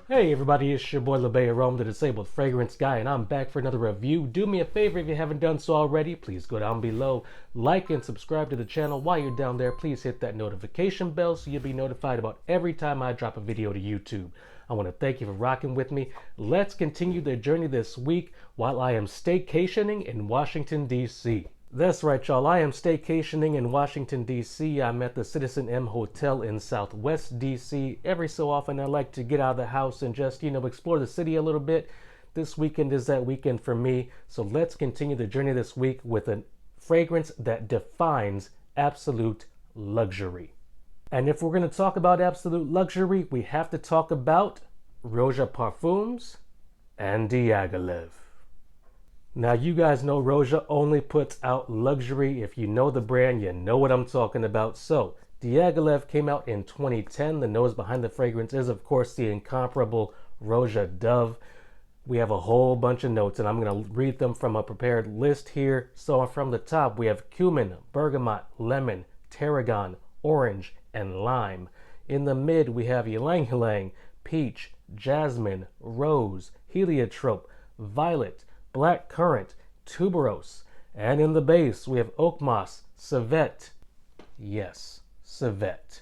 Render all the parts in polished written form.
Hey everybody, it's your boy LeBay Rome, the Disabled Fragrance Guy, and I'm back for another review. Do me a favor if you haven't done so already, please go down below, like and subscribe to the channel. While you're down there, please hit that notification bell so you'll be notified about every time I drop a video to YouTube. I want to thank you for rocking with me. Let's continue the journey this week while I am staycationing in Washington, D.C. That's right, y'all. I am staycationing in Washington, D.C. I'm at the Citizen M Hotel in Southwest D.C. Every so often, I like to get out of the house and just, explore the city a little bit. This weekend is that weekend for me. So let's continue the journey this week with a fragrance that defines absolute luxury. And if we're going to talk about absolute luxury, we have to talk about Roja Parfums and Diaghilev. Now, you guys know Roja only puts out luxury. If you know the brand, you know what I'm talking about. So, Diaghilev came out in 2010. The nose behind the fragrance is, of course, the incomparable Roja Dove. We have a whole bunch of notes, and I'm going to read them from a prepared list here. So, from the top, we have cumin, bergamot, lemon, tarragon, orange, and lime. In the mid, we have ylang ylang, peach, jasmine, rose, heliotrope, violet, black currant, tuberose, and in the base we have oak moss, civet, yes, civet,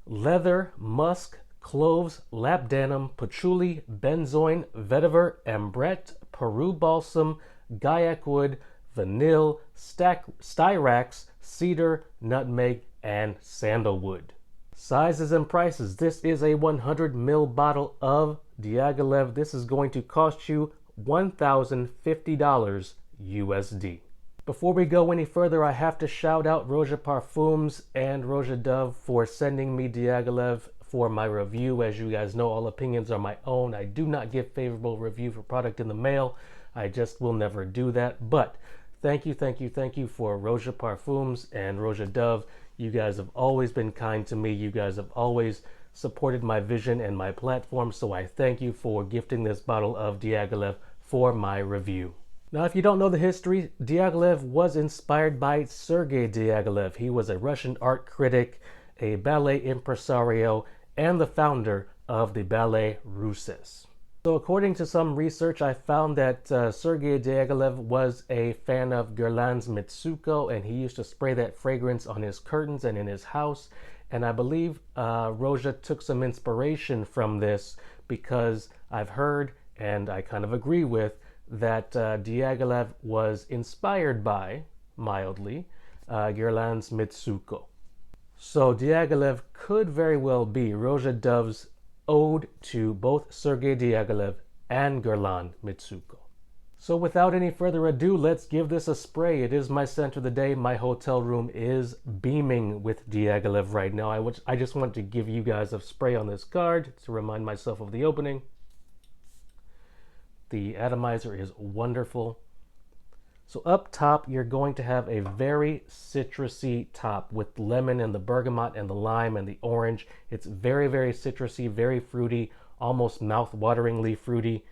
leather, musk, cloves, labdanum, patchouli, benzoin, vetiver, ambrette, Peru balsam, gaiac wood, vanille, styrax, cedar, nutmeg, and sandalwood. Sizes and prices. This is a 100 ml bottle of Diaghilev. This is going to cost you $1,050 USD. Before we go any further, I have to shout out Roja Parfums and Roja Dove for sending me Diaghilev for my review. As you guys know, all opinions are my own. I do not give favorable review for product in the mail. I just will never do that. But thank you for Roja Parfums and Roja Dove. You guys have always been kind to me. You guys have always supported my vision and my platform, so I thank you for gifting this bottle of Diaghilev for my review. Now, if you don't know the history, Diaghilev was inspired by Sergei Diaghilev. He was a Russian art critic, a ballet impresario, and the founder of the Ballet Russes. So according to some research, I found that Sergei Diaghilev was a fan of Guerlain's Mitsuko, and he used to spray that fragrance on his curtains and in his house. And I believe Roja took some inspiration from this because I've heard, and I kind of agree with, that Diaghilev was inspired by, mildly, Guerlain's Mitsuko. So Diaghilev could very well be Roja Dove's ode to both Sergei Diaghilev and Guerlain Mitsuko. So without any further ado, let's give this a spray. It is my scent of the day. My hotel room is beaming with Diaghilev right now. I just want to give you guys a spray on this card to remind myself of the opening. The atomizer is wonderful. So up top, you're going to have a very citrusy top with lemon and the bergamot and the lime and the orange. It's very, very citrusy, very fruity, almost mouth-wateringly fruity.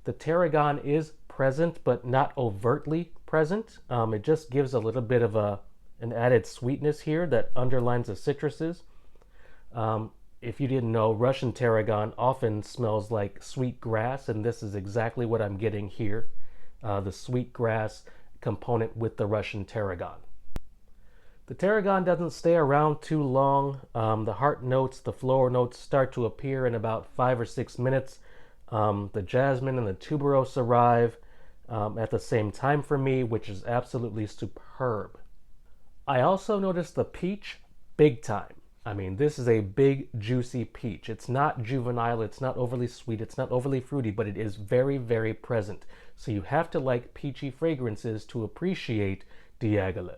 The tarragon is present, but not overtly present. It just gives a little bit of an added sweetness here that underlines the citruses. If you didn't know, Russian tarragon often smells like sweet grass, and this is exactly what I'm getting here. The sweet grass component with the Russian tarragon. The tarragon doesn't stay around too long. The heart notes, the floral notes start to appear in about 5 or 6 minutes. The jasmine and the tuberose arrive at the same time for me, which is absolutely superb. I also noticed the peach big time. I mean, this is a big, juicy peach. It's not juvenile, it's not overly sweet, it's not overly fruity, but it is very, very present. So you have to like peachy fragrances to appreciate Diaghilev.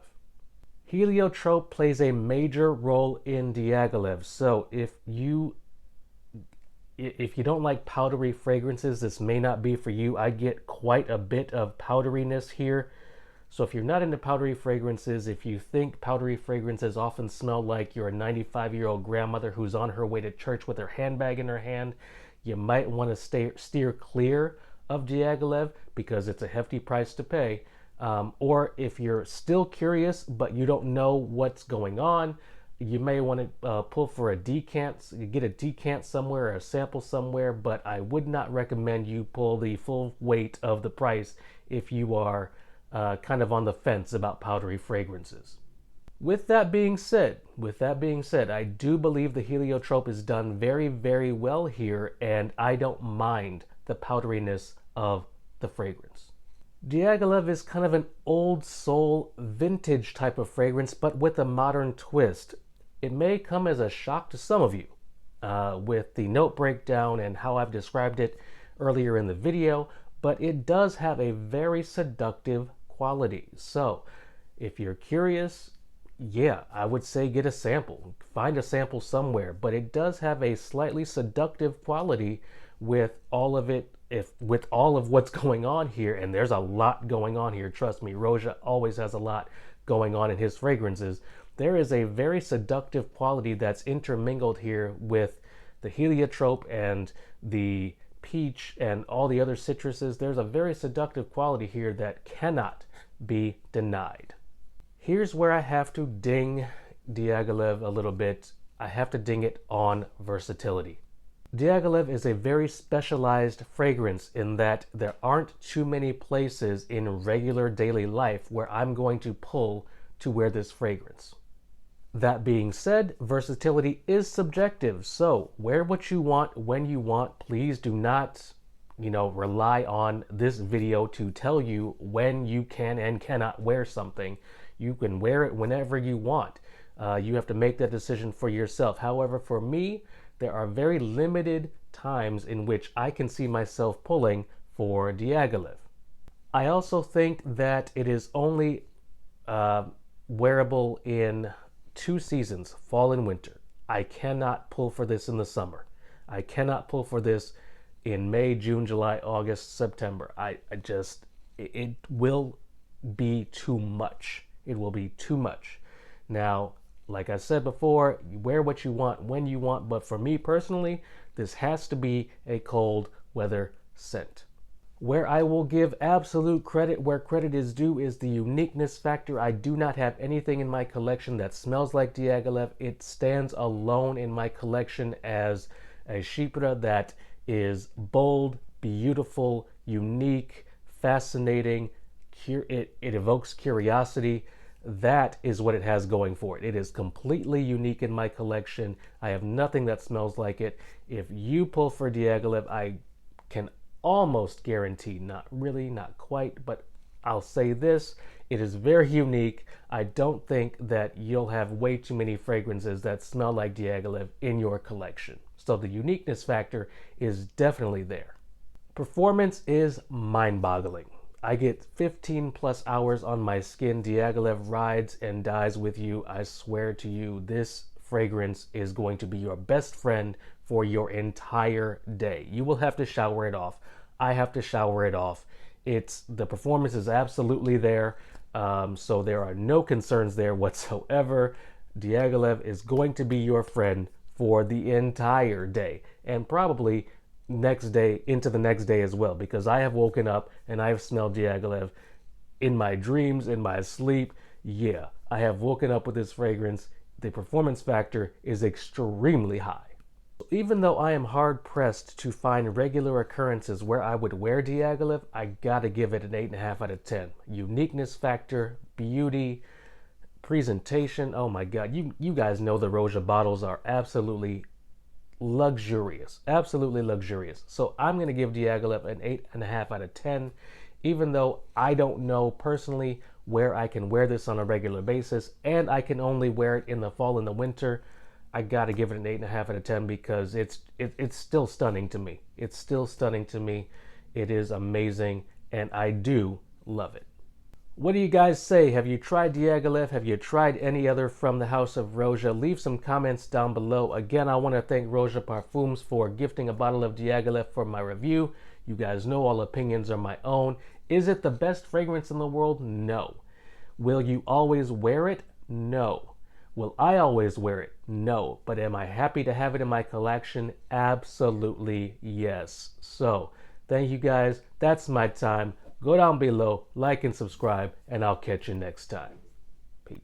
Heliotrope plays a major role in Diaghilev. So if you don't like powdery fragrances, this may not be for you. I get quite a bit of powderiness here. So if you're not into powdery fragrances, if you think powdery fragrances often smell like your 95-year-old grandmother who's on her way to church with her handbag in her hand, you might want to steer clear of Diaghilev because it's a hefty price to pay. Or if you're still curious but you don't know what's going on, you may want to pull for a decant, get a decant somewhere or a sample somewhere, but I would not recommend you pull the full weight of the price if you are kind of on the fence about powdery fragrances. With that being said, I do believe the heliotrope is done very, very well here, and I don't mind the powderiness of the fragrance. Diaghilev is kind of an old soul, vintage type of fragrance, but with a modern twist. It may come as a shock to some of you with the note breakdown and how I've described it earlier in the video, but it does have a very seductive quality. So if you're curious, yeah, I would say get a sample. Find a sample somewhere, but it does have a slightly seductive quality with all of it, with all of what's going on here, and there's a lot going on here. Trust me, Roja always has a lot going on in his fragrances. There is a very seductive quality that's intermingled here with the heliotrope and the peach and all the other citruses. There's a very seductive quality here that cannot be denied. Here's where I have to ding Diaghilev a little bit. I have to ding it on versatility. Diaghilev is a very specialized fragrance in that there aren't too many places in regular daily life where I'm going to pull to wear this fragrance. That being said, versatility is subjective, so wear what you want when you want. Please do not, rely on this video to tell you when you can and cannot wear something. You can wear it whenever you want. You have to make that decision for yourself. However, for me, there are very limited times in which I can see myself pulling for Diaghilev. I also think that it is only wearable in 2 seasons, fall and winter. I cannot pull for this in the summer. I cannot pull for this in May, June, July, August, September. It will be too much. It will be too much. Now, like I said before, you wear what you want when you want, but for me personally, this has to be a cold weather scent. Where I will give absolute credit where credit is due is the uniqueness factor. I do not have anything in my collection that smells like Diaghilev. It stands alone in my collection as a Chypre that is bold, beautiful, unique, fascinating. It evokes curiosity. That is what it has going for it. It is completely unique in my collection. I have nothing that smells like it. If you pull for Diaghilev, I can almost guarantee, not really, not quite, but I'll say this, it is very unique. I don't think that you'll have way too many fragrances that smell like Diaghilev in your collection. So the uniqueness factor is definitely there. Performance is mind-boggling. I get 15 plus hours on my skin. Diaghilev rides and dies with you. I swear to you, this fragrance is going to be your best friend for your entire day. You will have to shower it off. I have to shower it off. The performance is absolutely there. So there are no concerns there whatsoever. Diaghilev is going to be your friend for the entire day, and probably next day into the next day as well, because I have woken up and I have smelled Diaghilev in my dreams, in my sleep. Yeah, I have woken up with this fragrance. The performance factor is extremely high. Even though I am hard pressed to find regular occurrences where I would wear Diaghilev, I gotta give it an 8.5 out of 10. Uniqueness factor, beauty, presentation. Oh my God, you guys know the Roja bottles are absolutely luxurious, absolutely luxurious. So I'm going to give Diaghilev an 8.5 out of 10, even though I don't know personally where I can wear this on a regular basis, and I can only wear it in the fall and the winter. I got to give it an 8.5 out of 10 because it's still stunning to me. It's still stunning to me. It is amazing, and I do love it. What do you guys say? Have you tried Diaghilev? Have you tried any other from the house of Roja? Leave some comments down below. Again, I want to thank Roja Parfums for gifting a bottle of Diaghilev for my review. You guys know all opinions are my own. Is it the best fragrance in the world? No. Will you always wear it? No. Will I always wear it? No. But am I happy to have it in my collection? Absolutely yes. So, thank you guys. That's my time. Go down below, like and subscribe, and I'll catch you next time. Peace.